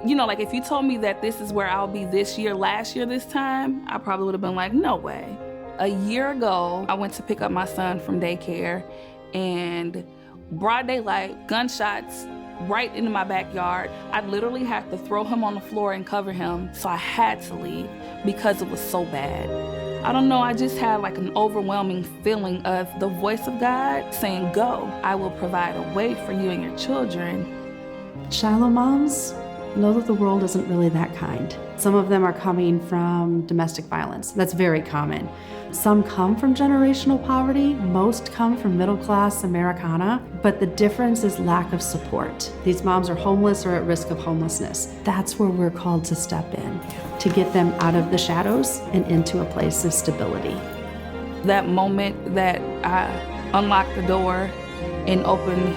Like if you told me that this is where I'll be this year, last year, this time, I probably would have been like, no way. A year ago, I went to pick up my son from daycare, and broad daylight, gunshots right into my backyard. I literally had to throw him on the floor and cover him, so I had to leave because it was so bad. I don't know, I just had like an overwhelming feeling of the voice of God saying, go, I will provide a way for you and your children. Shiloh moms know that the world isn't really that kind. Some of them are coming from domestic violence. That's very common. Some come from generational poverty. Most come from middle-class Americana. But the difference is lack of support. These moms are homeless or at risk of homelessness. That's where we're called to step in, to get them out of the shadows and into a place of stability. That moment that I unlocked the door and opened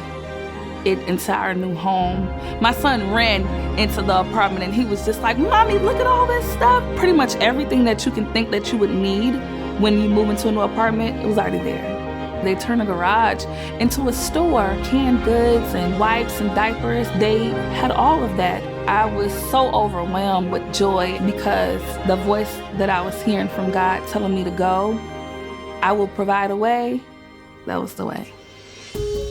it into our new home, my son ran into the apartment and he was just like, Mommy, look at all this stuff. Pretty much everything that you can think that you would need when you move into a new apartment, it was already there. They turned a garage into a store, canned goods and wipes and diapers. They had all of that. I was so overwhelmed with joy because the voice that I was hearing from God telling me to go, I will provide a way, that was the way.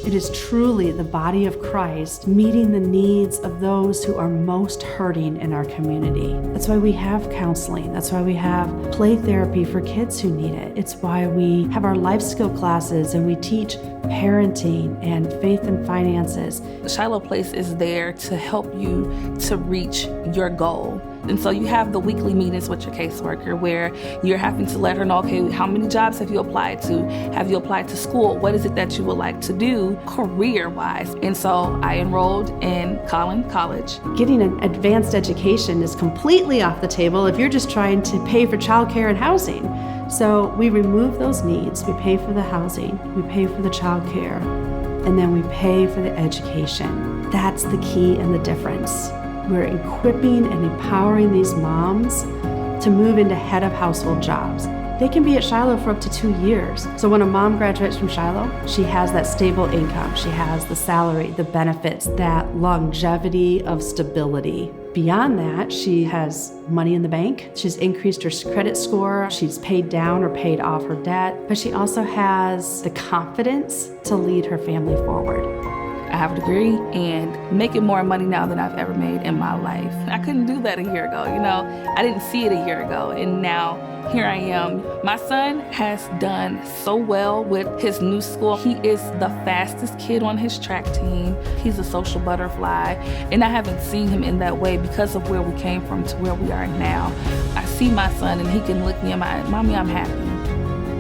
It is truly the body of Christ meeting the needs of those who are most hurting in our community. That's why we have counseling. That's why we have play therapy for kids who need it. It's why we have our life skill classes and we teach parenting and faith and finances. Shiloh Place is there to help you to reach your goal. And so you have the weekly meetings with your caseworker where you're having to let her know, okay, how many jobs have you applied to? Have you applied to school? What is it that you would like to do career-wise? And so I enrolled in Collin College. Getting an advanced education is completely off the table if you're just trying to pay for childcare and housing. So we remove those needs. We pay for the housing, we pay for the childcare, and then we pay for the education. That's the key and the difference. We're equipping and empowering these moms to move into head of household jobs. They can be at Shiloh for up to 2 years. So when a mom graduates from Shiloh, she has that stable income. She has the salary, the benefits, that longevity of stability. Beyond that, she has money in the bank. She's increased her credit score. She's paid down or paid off her debt. But she also has the confidence to lead her family forward. I have a degree and making more money now than I've ever made in my life. I couldn't do that a year ago, I didn't see it a year ago, and now here I am. My son has done so well with his new school. He is the fastest kid on his track team. He's a social butterfly, and I haven't seen him in that way because of where we came from to where we are now. I see my son and he can look me in my eye, Mommy, I'm happy.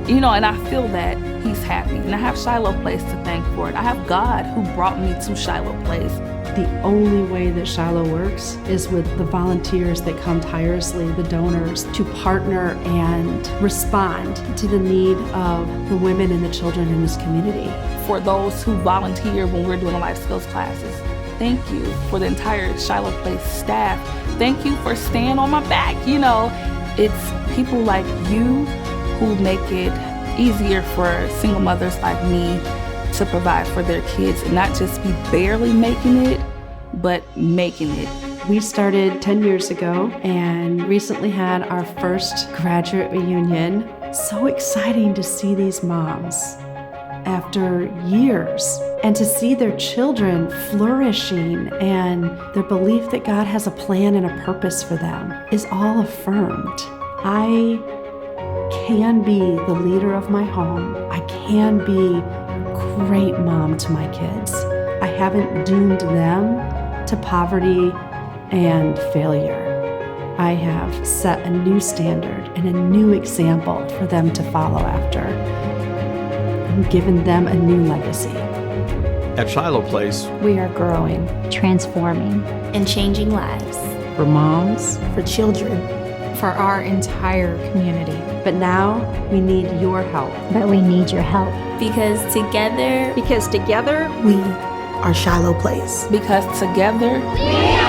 And I feel that he's happy. And I have Shiloh Place to thank for it. I have God who brought me to Shiloh Place. The only way that Shiloh works is with the volunteers that come tirelessly, the donors, to partner and respond to the need of the women and the children in this community. For those who volunteer when we're doing life skills classes, thank you. For the entire Shiloh Place staff, thank you for staying on my back. It's people like you who make it easier for single mothers like me to provide for their kids and not just be barely making it, but making it. We started 10 years ago and recently had our first graduate reunion. So exciting to see these moms after years and to see their children flourishing and their belief that God has a plan and a purpose for them is all affirmed. I can be the leader of my home. I can be a great mom to my kids. I haven't doomed them to poverty and failure. I have set a new standard and a new example for them to follow after. I'm giving them a new legacy. At Shiloh Place, we are growing, transforming, and changing lives. For moms, for children, for our entire community. But now we need your help. But we need your help. Because together, we are Shiloh Place. Because together, we are